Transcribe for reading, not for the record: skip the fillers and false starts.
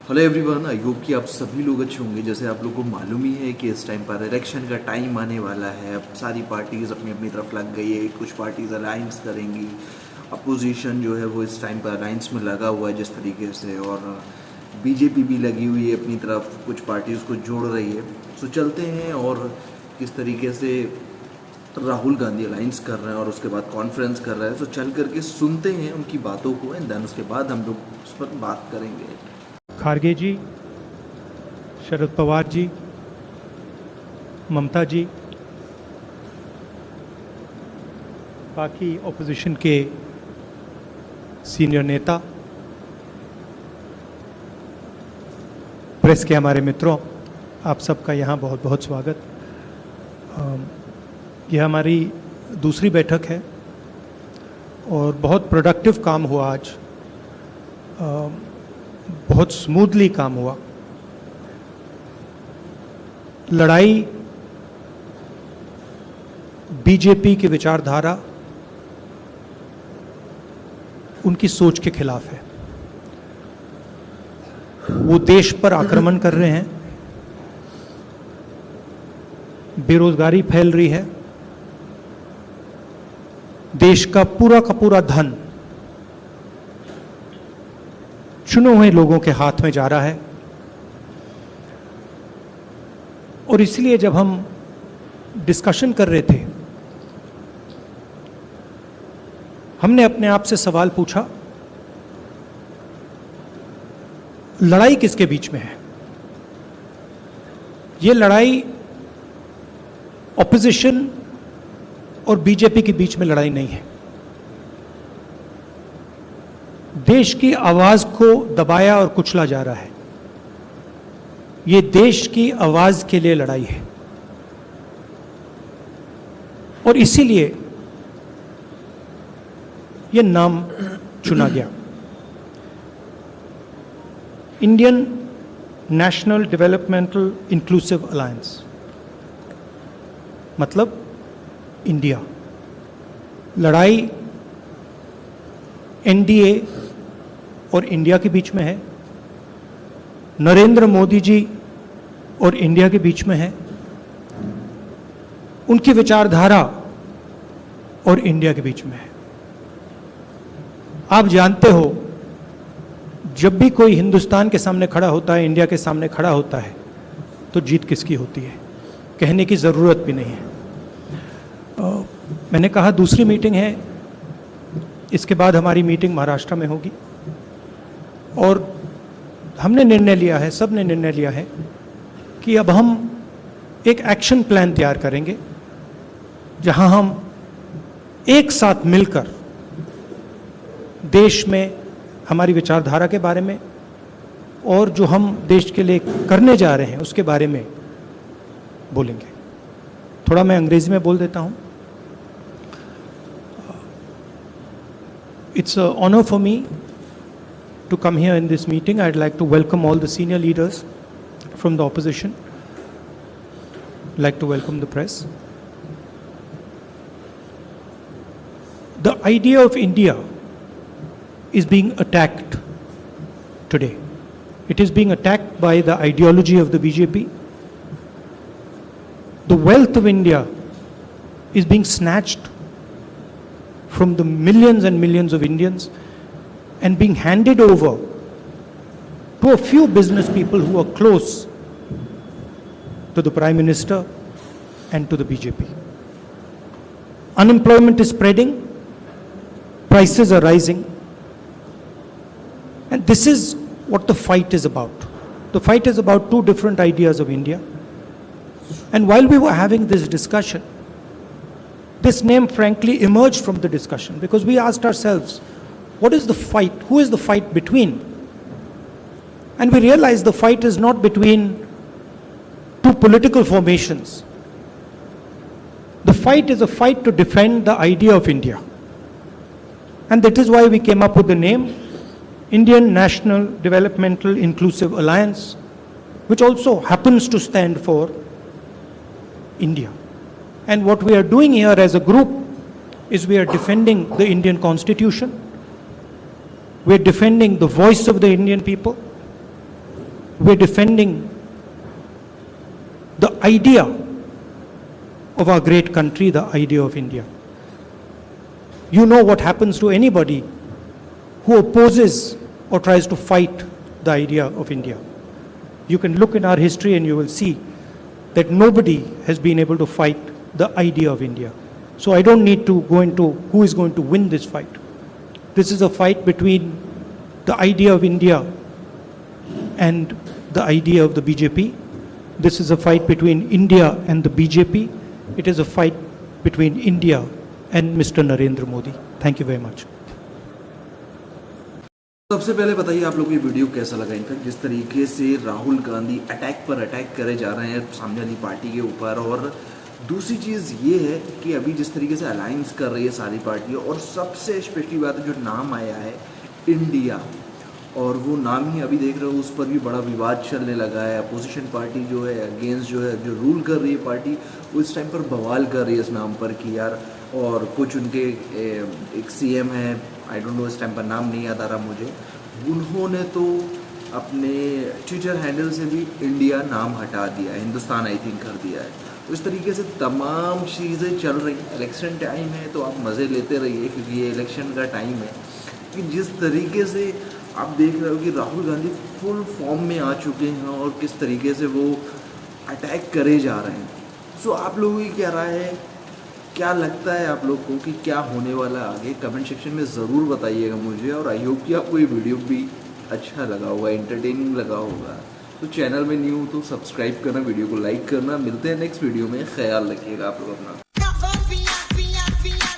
Hello everyone, I hope कि आप सभी लोग अच्छे होंगे। जैसे आप लोग को मालूम ही है कि इस टाइम पर इलेक्शन का टाइम आने वाला है। अब सारी पार्टीज़ अपनी अपनी तरफ लग गई है। कुछ पार्टीज़ अलायंस करेंगी, अपोजिशन जो है वो इस टाइम पर अलायंस में लगा हुआ है जिस तरीके से, और बीजेपी भी लगी हुई है अपनी तरफ, कुछ पार्टीज़ को जोड़ रही है। सो चलते हैं और किस तरीके से राहुल गांधी अलायंस कर रहे हैं और उसके बाद कॉन्फ्रेंस कर रहे हैं। सो चल करके सुनते हैं उनकी बातों को एंड देन उसके बाद हम लोग उस पर बात करेंगे। खारगे जी, शरद पवार जी, ममता जी, बाकी ऑपोजिशन के सीनियर नेता, प्रेस के हमारे मित्रों, आप सबका यहाँ बहुत बहुत स्वागत। यह हमारी दूसरी बैठक है और बहुत प्रोडक्टिव काम हुआ आज। बहुत स्मूथली काम हुआ। लड़ाई बीजेपी की विचारधारा, उनकी सोच के खिलाफ है। वो देश पर आक्रमण कर रहे हैं, बेरोजगारी फैल रही है, देश का पूरा धन चुने हुए लोगों के हाथ में जा रहा है। और इसलिए जब हम डिस्कशन कर रहे थे, हमने अपने आप से सवाल पूछा, लड़ाई किसके बीच में है? ये लड़ाई ऑपोजिशन और बीजेपी के बीच में लड़ाई नहीं है। देश की आवाज को दबाया और कुचला जा रहा है। ये देश की आवाज के लिए लड़ाई है और इसीलिए ये नाम चुना गया, Indian national developmental inclusive alliance, मतलब इंडिया। लड़ाई एनडीए और इंडिया के बीच में है, नरेंद्र मोदी जी और इंडिया के बीच में है, उनकी विचारधारा और इंडिया के बीच में है। आप जानते हो, जब भी कोई हिंदुस्तान के सामने खड़ा होता है, इंडिया के सामने खड़ा होता है, तो जीत किसकी होती है, कहने की ज़रूरत भी नहीं है। मैंने कहा दूसरी मीटिंग है, इसके बाद हमारी मीटिंग महाराष्ट्र में होगी और हमने निर्णय लिया है, सब ने निर्णय लिया है कि अब हम एक एक्शन प्लान तैयार करेंगे जहां हम एक साथ मिलकर देश में हमारी विचारधारा के बारे में और जो हम देश के लिए करने जा रहे हैं उसके बारे में बोलेंगे। थोड़ा मैं अंग्रेजी में बोल देता हूं। It's an honor for me to come here in this meeting. I'd like to welcome all the senior leaders from the opposition. I'd like to welcome the press. The idea of India is being attacked today. It is being attacked by the ideology of the BJP. The wealth of India is being snatched from the millions and millions of Indians and being handed over to a few business people who are close to the Prime Minister and to the BJP. Unemployment is spreading, prices are rising, and this is what the fight is about. The fight is about two different ideas of India. And while we were having this discussion, this name frankly emerged from the discussion because we asked ourselves, what is the fight? Who is the fight between? And we realized the fight is not between two political formations. The fight is a fight to defend the idea of India. And that is why we came up with the name Indian National Developmental Inclusive Alliance, which also happens to stand for India. And what we are doing here as a group is we are defending the Indian Constitution, we are defending the voice of the Indian people, we're defending the idea of our great country, the idea of India. You know what happens to anybody who opposes or tries to fight the idea of India. You can look in our history and you will see that nobody has been able to fight the idea of India. So I don't need to go into who is going to win this fight. This is a fight between the idea of India and the idea of the BJP. This is a fight between India and the BJP. It is a fight between India and Mr. Narendra Modi. Thank you very much. सबसे पहले बताइए आप लोग को ये video कैसा लगा। In fact जिस तरीके से राहुल गांधी अटैक पर अटैक करे जा रहे हैं सामने वाली पार्टी के ऊपर, और दूसरी चीज़ ये है कि अभी जिस तरीके से अलायंस कर रही है सारी पार्टियाँ, और सबसे स्पेशली बात है जो नाम आया है इंडिया, और वो नाम ही अभी देख रहे हो उस पर भी बड़ा विवाद चलने लगा है। अपोजिशन पार्टी जो है अगेंस्ट जो है जो रूल कर रही है पार्टी, वो इस टाइम पर बवाल कर रही है इस नाम पर कि यार, और कुछ उनके एक सीएम है, आई डोंट नो इस टाइम पर नाम नहीं याद आ रहा मुझे, उन्होंने तो अपने ट्विटर हैंडल से भी इंडिया नाम हटा दिया है, हिंदुस्तान आई थिंक कर दिया है। तो इस तरीके से तमाम चीज़ें चल रही हैं। इलेक्शन टाइम है तो आप मज़े लेते रहिए क्योंकि ये इलेक्शन का टाइम है। कि जिस तरीके से आप देख रहे हो कि राहुल गांधी फुल फॉर्म में आ चुके हैं और किस तरीके से वो अटैक करे जा रहे हैं। सो आप लोगों की क्या राय है, क्या लगता है आप लोग को कि क्या होने वाला आगे, कमेंट सेक्शन में ज़रूर बताइएगा मुझे। और आई होप कि आपको ये वीडियो भी अच्छा लगा होगा, एंटरटेनिंग लगा होगा। तो चैनल में न्यू हो तो सब्सक्राइब करना, वीडियो को लाइक करना। मिलते हैं नेक्स्ट वीडियो में, ख्याल रखिएगा आप लोग अपना।